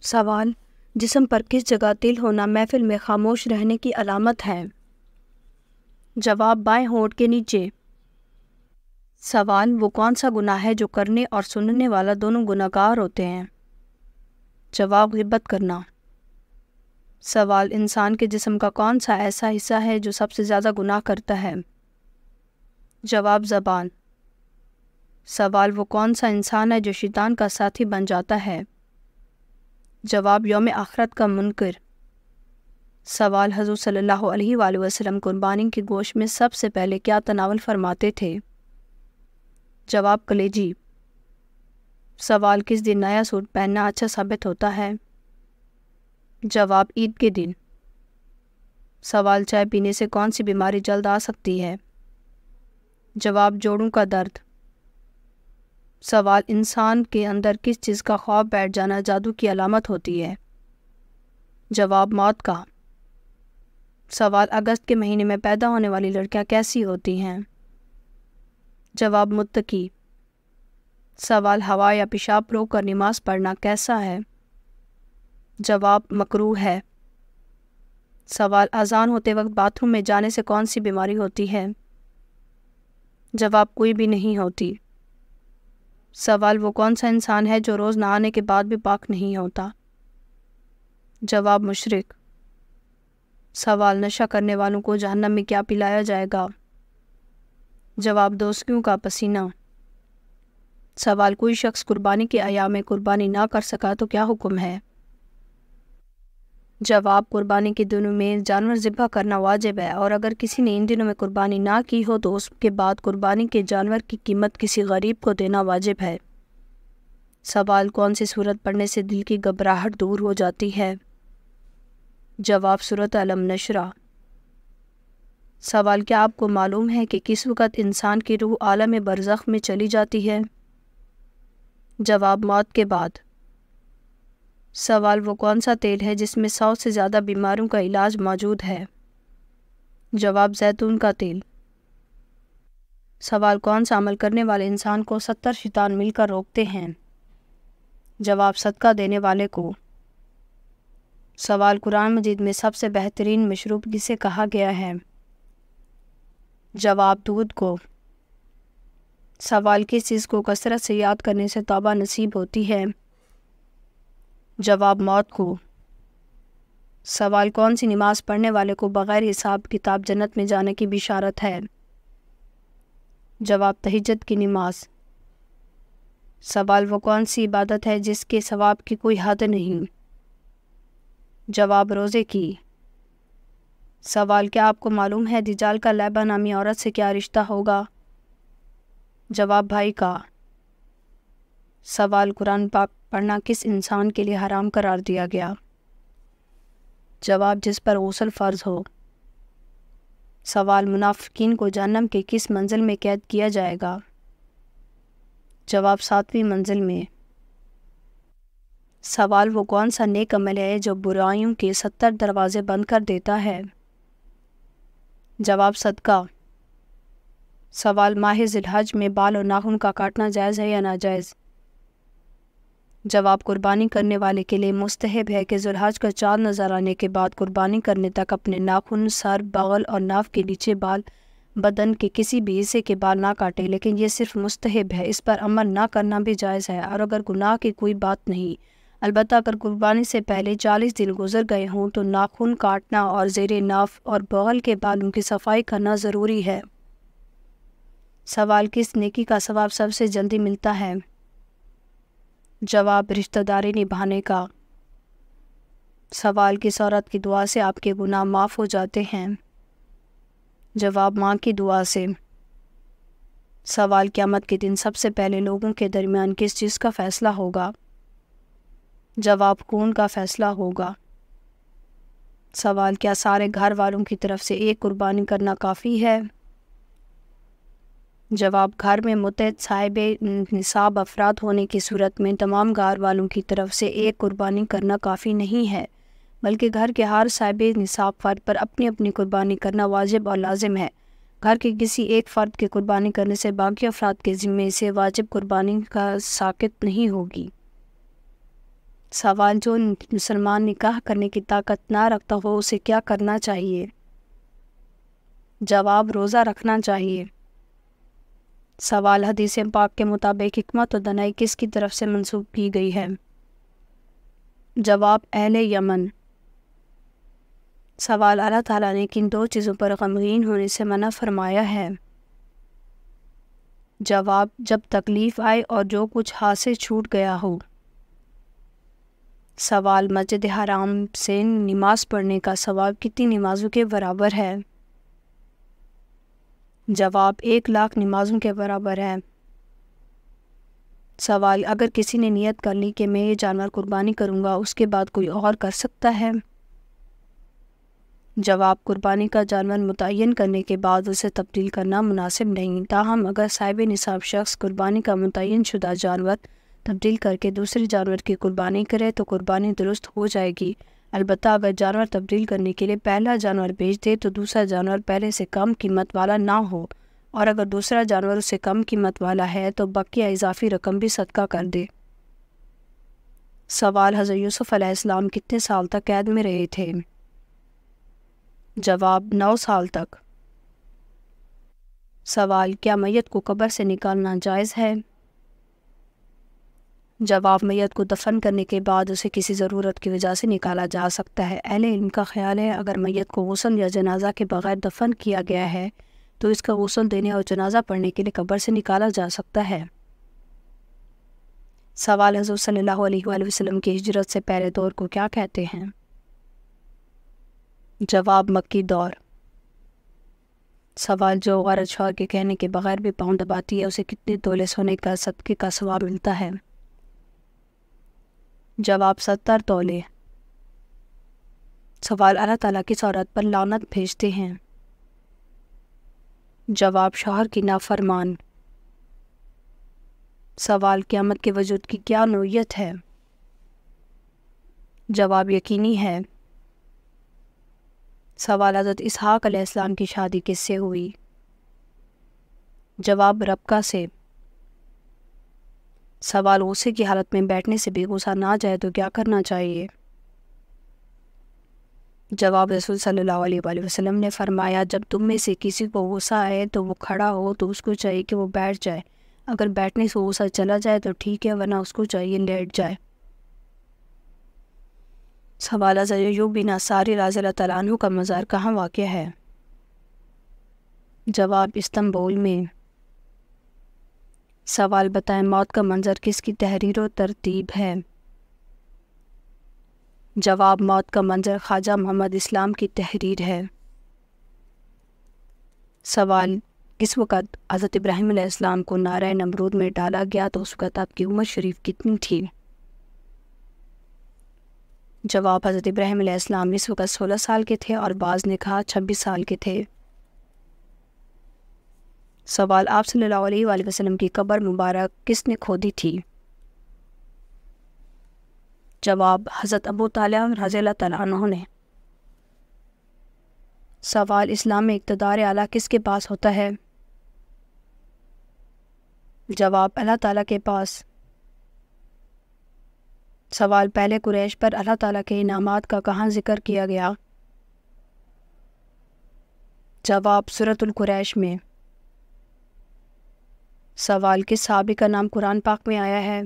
سوال: جسم پر کس جگہ تل ہونا محفل میں خاموش رہنے کی علامت ہے؟ جواب: بائیں ہونٹ کے نیچے۔ سوال: وہ کون سا گناہ ہے جو کرنے اور سننے والا دونوں گناہگار ہوتے ہیں؟ جواب: غیبت کرنا۔ سوال: انسان کے جسم کا کون سا ایسا حصہ ہے جو سب سے زیادہ گناہ کرتا ہے؟ جواب: زبان۔ سوال: وہ کون سا انسان ہے جو شیطان کا ساتھی بن جاتا ہے؟ جواب: یوم آخرت کا منکر۔ سوال: حضور صلی اللہ علیہ وآلہ وسلم قربانی کے گوشت میں سب سے پہلے کیا تناول فرماتے تھے؟ جواب: کلیجی۔ سوال: کس دن نیا سوٹ پہننا اچھا ثابت ہوتا ہے؟ جواب: عید کے دن۔ سوال: چائے پینے سے کون سی بیماری جلد آ سکتی ہے؟ جواب: جوڑوں کا درد۔ سوال: انسان کے اندر کس چیز کا خواب بیٹھ جانا جادو کی علامت ہوتی ہے؟ جواب: موت کا۔ سوال: اگست کے مہینے میں پیدا ہونے والی لڑکیاں کیسی ہوتی ہیں؟ جواب: متقی۔ سوال: ہوا یا پیشاب روک کر نماز پڑھنا کیسا ہے؟ جواب: مکروہ ہے۔ سوال: اذان ہوتے وقت باتھ روم میں جانے سے کون سی بیماری ہوتی ہے؟ جواب: کوئی بھی نہیں ہوتی۔ سوال: وہ کون سا انسان ہے جو روز نہانے کے بعد بھی پاک نہیں ہوتا؟ جواب: مشرک۔ سوال: نشہ کرنے والوں کو جہنم میں کیا پلایا جائے گا؟ جواب: دوزخیوں کا پسینہ۔ سوال: کوئی شخص قربانی کے ایام میں قربانی نہ کر سکا تو کیا حکم ہے؟ جواب: قربانی کے دنوں میں جانور ذبح کرنا واجب ہے، اور اگر کسی نے ان دنوں میں قربانی نہ کی ہو تو اس کے بعد قربانی کے جانور کی قیمت کسی غریب کو دینا واجب ہے۔ سوال: کون سی سورت پڑھنے سے دل کی گھبراہٹ دور ہو جاتی ہے؟ جواب: سورۃ الم نشرح۔ سوال: کیا آپ کو معلوم ہے کہ کس وقت انسان کی روح عالم برزخ میں چلی جاتی ہے؟ جواب: موت کے بعد۔ سوال: وہ کون سا تیل ہے جس میں 100 سے زیادہ بیماریوں کا علاج موجود ہے؟ جواب: زیتون کا تیل۔ سوال: کون سا عمل کرنے والے انسان کو 70 شیطان مل کر روکتے ہیں؟ جواب: صدقہ دینے والے کو۔ سوال: قرآن مجید میں سب سے بہترین مشروب کسے کہا گیا ہے؟ جواب: دودھ کو۔ سوال: کس چیز کو کثرت سے یاد کرنے سے توبہ نصیب ہوتی ہے؟ جواب: موت کو۔ سوال: کون سی نماز پڑھنے والے کو بغیر حساب کتاب جنت میں جانے کی بشارت ہے؟ جواب: تہجد کی نماز۔ سوال: وہ کون سی عبادت ہے جس کے ثواب کی کوئی حد نہیں؟ جواب: روزے کی۔ سوال: کیا آپ کو معلوم ہے دجال کا لیبا نامی عورت سے کیا رشتہ ہوگا؟ جواب: بھائی کا۔ سوال: قرآن پاک پڑھنا کس انسان کے لیے حرام قرار دیا گیا؟ جواب: جس پر غسل فرض ہو۔ سوال: منافقین کو جہنم کے کس منزل میں قید کیا جائے گا؟ جواب: 7ویں منزل میں۔ سوال: وہ کون سا نیک عمل ہے جو برائیوں کے 70 دروازے بند کر دیتا ہے؟ جواب: صدقہ۔ سوال: ماہ ذی الحج میں بال اور ناخن کا کاٹنا جائز ہے یا ناجائز؟ جواب: قربانی کرنے والے کے لیے مستحب ہے کہ ذی الحج کا چاند نظر آنے کے بعد قربانی کرنے تک اپنے ناخن، سر، بغل اور ناف کے نیچے بال، بدن کے کسی بھی حصے کے بال نہ کاٹے، لیکن یہ صرف مستحب ہے، اس پر عمل نہ کرنا بھی جائز ہے، اور اگر گناہ کی کوئی بات نہیں، البتہ اگر قربانی سے پہلے 40 دن گزر گئے ہوں تو ناخن کاٹنا اور زیر ناف اور بغل کے بالوں کی صفائی کرنا ضروری ہے۔ سوال: کس نیکی کا ثواب سب سے جلدی ملتا ہے؟ جواب: رشتہ داری نبھانے کا۔ سوال: کس عورت کی دعا سے آپ کے گناہ معاف ہو جاتے ہیں؟ جواب: ماں کی دعا سے۔ سوال: قیامت کے دن سب سے پہلے لوگوں کے درمیان کس چیز کا فیصلہ ہوگا؟ جواب: خون کا فیصلہ ہوگا۔ سوال: کیا سارے گھر والوں کی طرف سے ایک قربانی کرنا کافی ہے؟ جواب: گھر میں متعدد صاحب نصاب افراد ہونے کی صورت میں تمام گھر والوں کی طرف سے ایک قربانی کرنا کافی نہیں ہے، بلکہ گھر کے ہر صاحب نصاب فرد پر اپنی اپنی قربانی کرنا واجب اور لازم ہے۔ گھر کے کسی ایک فرد کے قربانی کرنے سے باقی افراد کے ذمے سے واجب قربانی کا ساقط نہیں ہوگی۔ سوال، جو مسلمان نکاح کرنے کی طاقت نہ رکھتا ہو اسے کیا کرنا چاہیے؟ جواب، روزہ رکھنا چاہیے۔ سوال، حدیث پاک کے مطابق حکمت و دانائی کس کی طرف سے منسوب کی گئی ہے؟ جواب، اہل یمن۔ سوال، اللہ تعالیٰ نے کن دو چیزوں پر غمگین ہونے سے منع فرمایا ہے؟ جواب، جب تکلیف آئے اور جو کچھ ہاتھ سے چھوٹ گیا ہو۔ سوال، مسجد حرام سے نماز پڑھنے کا ثواب کتنی نمازوں کے برابر ہے؟ جواب، 1,00,000 نمازوں کے برابر ہے۔ سوال، اگر کسی نے نیت کر لی کہ میں یہ جانور قربانی کروں گا، اس کے بعد کوئی اور کر سکتا ہے؟ جواب، قربانی کا جانور متعین کرنے کے بعد اسے تبدیل کرنا مناسب نہیں، تاہم اگر صاحب نصاب شخص قربانی کا متعین شدہ جانور تبدیل کر کے دوسرے جانور کی قربانی کرے تو قربانی درست ہو جائے گی، البتہ اگر جانور تبدیل کرنے کے لیے پہلا جانور بیچ دے تو دوسرا جانور پہلے سے کم قیمت والا نہ ہو، اور اگر دوسرا جانور اس سے کم قیمت والا ہے تو بقیہ اضافی رقم بھی صدقہ کر دے۔ سوال، حضرت یوسف علیہ السلام کتنے سال تک قید میں رہے تھے؟ جواب، 9 سال تک۔ سوال، کیا میت کو قبر سے نکالنا جائز ہے؟ جواب، میت کو دفن کرنے کے بعد اسے کسی ضرورت کی وجہ سے نکالا جا سکتا ہے۔ اہل علم کا خیال ہے اگر میت کو غسل یا جنازہ کے بغیر دفن کیا گیا ہے تو اس کا غسل دینے اور جنازہ پڑھنے کے لیے قبر سے نکالا جا سکتا ہے۔ سوال، حضور صلی اللہ علیہ وآلہ وسلم کی ہجرت سے پہلے دور کو کیا کہتے ہیں؟ جواب، مکی دور۔ سوال، جو عورت شوہر کے کہنے کے بغیر بھی پاؤں دباتی ہے اسے کتنے تولے سونے کا صدقے کا ثواب ملتا ہے؟ جواب، 70 تولے۔ سوال، اللہ تعالیٰ کس عورت پر لعنت بھیجتے ہیں؟ جواب، شوہر کی نافرمان۔ سوال، قیامت کے وجود کی کیا نوعیت ہے؟ جواب، یقینی ہے۔ سوال، حضرت اسحاق علیہ السلام کی شادی کس سے ہوئی؟ جواب، ربکہ سے۔ سوال، غصے کی حالت میں بیٹھنے سے بھی غصہ نہ جائے تو کیا کرنا چاہیے؟ جواب، رسول صلی اللہ علیہ وآلہ وسلم نے فرمایا جب تم میں سے کسی کو غصہ آئے تو وہ کھڑا ہو تو اس کو چاہیے کہ وہ بیٹھ جائے، اگر بیٹھنے سے غصہ چلا جائے تو ٹھیک ہے ورنہ اس کو چاہیے لیٹ جائے۔ سوال، حضرت ایوب بن انصاری رضی اللہ تعالیٰ عنہ کا مزار کہاں واقع ہے؟ جواب، استنبول میں۔ سوال، بتائیں موت کا منظر کس کی تحریر و ترتیب ہے؟ جواب، موت کا منظر خواجہ محمد اسلام کی تحریر ہے۔ سوال، کس وقت حضرت ابراہیم علیہ السلام کو نعرہ نمرود میں ڈالا گیا تو اس وقت آپ کی عمر شریف کتنی تھی؟ جواب، حضرت ابراہیم علیہ السلام اس وقت 16 سال کے تھے اور بعض نے کہا 26 سال کے تھے۔ سوال، آپ صلی اللہ علیہ وآلہ وسلم کی قبر مبارک کس نے کھودی تھی؟ جواب، حضرت ابو طالب رضی اللہ تعالیٰ عنہ نے۔ سوال، اسلام میں اقتدار اعلیٰ کس کے پاس ہوتا ہے؟ جواب، اللہ تعالیٰ کے پاس۔ سوال، پہلے قریش پر اللہ تعالیٰ کے انعامات کا کہاں ذکر کیا گیا؟ جواب، سورۃ القریش میں۔ سوال، کس صحابی کا نام قرآن پاک میں آیا ہے؟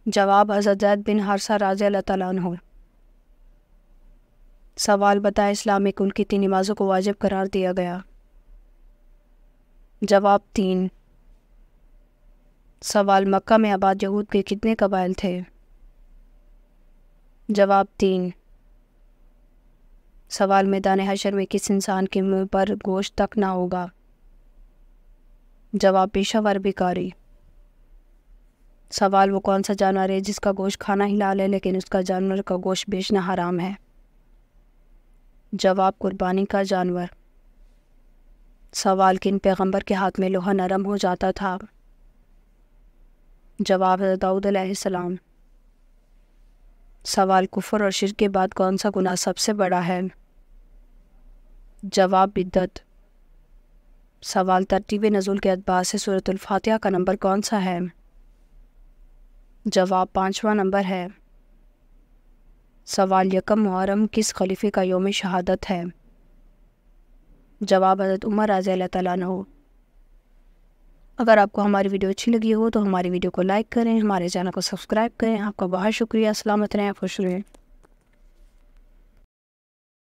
جواب، حضرت زید بن حارثہ رضی اللہ تعالیٰ عنہ۔ سوال، بتائیں اسلام میں کل کتنی نمازوں کو واجب قرار دیا گیا؟ جواب، 3۔ سوال، مکہ میں آباد یہود کے کتنے قبائل تھے؟ جواب، 3۔ سوال، میدان حشر میں کس انسان کے منہ پر گوشت تک نہ ہوگا؟ جواب، پیشہ ور بھکاری۔ سوال، وہ کون سا جانور ہے جس کا گوشت کھانا حلال ہے لیکن اس کا جانور کا گوشت بیچنا حرام ہے؟ جواب، قربانی کا جانور۔ سوال، کن پیغمبر کے ہاتھ میں لوہا نرم ہو جاتا تھا؟ جواب، حضرت داؤد علیہ السلام۔ سوال، کفر اور شرک کے بعد کون سا گناہ سب سے بڑا ہے؟ جواب، بدعت۔ سوال، ترتیب نزول کے اعتبار سے سورۃ الفاتحہ کا نمبر کون سا ہے؟ جواب 5واں نمبر ہے۔ سوال 1 محرم کس خلیفے کا یوم شہادت ہے؟ جواب حضرت عمر رضی اللہ تعالیٰ عنہ۔ اگر آپ کو ہماری ویڈیو اچھی لگی ہو تو ہماری ویڈیو کو لائک کریں، ہمارے چینل کو سبسکرائب کریں۔ آپ کا بہت شکریہ۔ سلامت رہیں، خوش رہیں۔